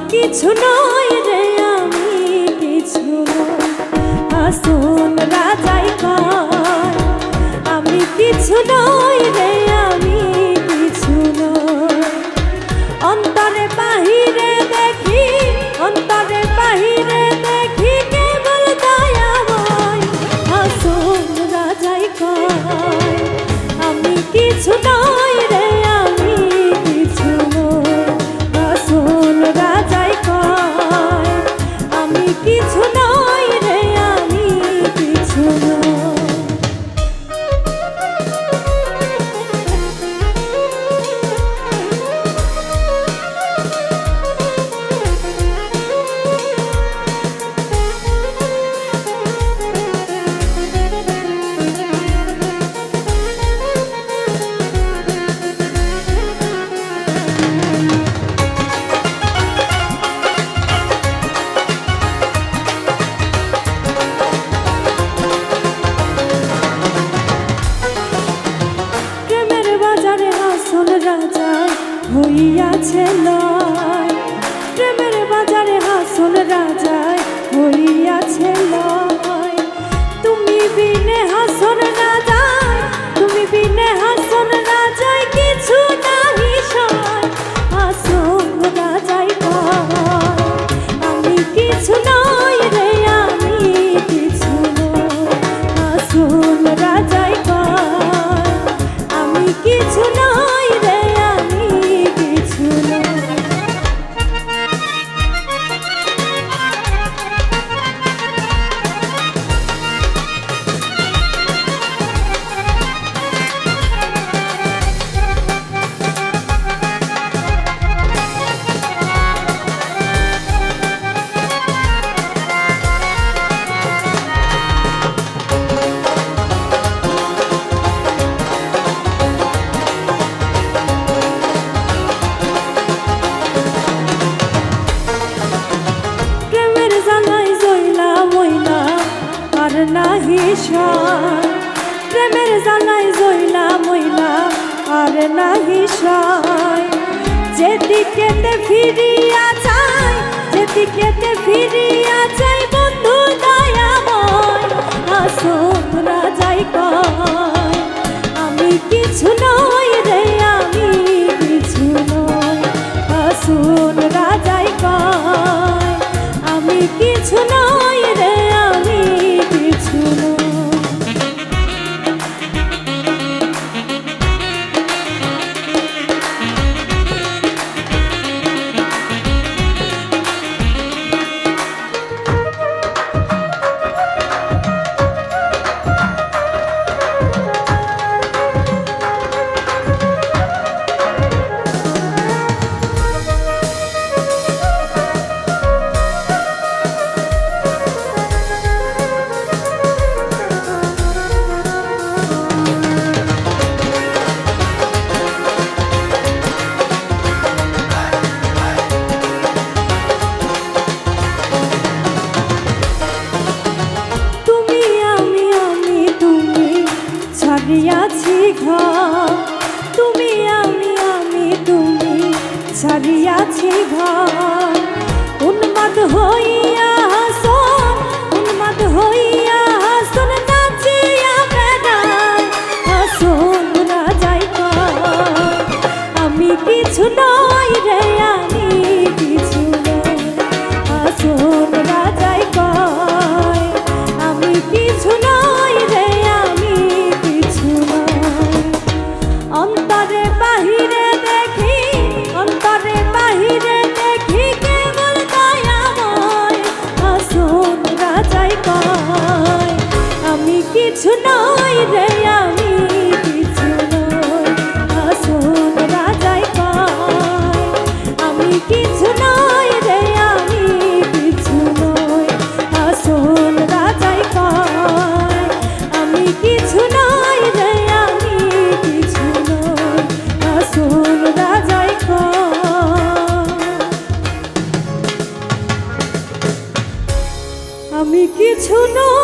কিছু নই রে আমি কিছু নই আসল রাজাই কয় আমি কিছু নই রে আমি কিছু নই অন্তরে বাহিরে দেখি অন্তরে বাহিরে দেখি কেবল দয়াময় আসল রাজাই কয় আমি কিছু নই রে আমি কিছু নই আসল রাজাই কয় আমি কিছু নই রে আমি কিছু নই রাজায় হইয়াছে লয় প্রেমের বাজারে হাসল রাজায় হইয়াছে লয় তুমি বিনে হাসল রাজায় তুমি বিনে হাসল রাজায় কিছু নাহি সয় হাসল রাজায় কয় আমি কিছু নই রে আমি কিছু নই হাসল রাজায় কয় আমি কিছু নই রে নাহি সয় প্রেমের জ্বালাই জইলা মইলা আর নাহি সয় যেদিকেতে ফিরিয়া চাই যেদিকেতে ফিরিয়া চাই বন্ধু দয়াময় আসল রাজাই কয় আমি কিছু নই রে আমি কিছু নই আসল রাজাই কয় আমি কিছু নই রে আমি কিছু নই ছাড়িয়াছি ঘর তুমি আমি তুমি ছাড়িয়াছি ঘর উন্মাদ হইয়া হাসন উন্মাদ হইয়া হাসন নাচিয়া বেড়ায় হাসন রাজাই কয় আমি কিছু নই রে আমি কিছু নই হাসন রাজাই কয় আমি কিছু নই রে অন্তরে বাহিরে দেখি অন্তরে বাহিরে দেখি কেবল দয়াময় আসল রাজাই কয় আমি কিছু নই রে আমি কিছু নই আসল রাজাই কয় আমি কিছু নই রে আমি কিছু নই আসল রাজাই কয় আমি কিছু নই রে আমি কিছু নই।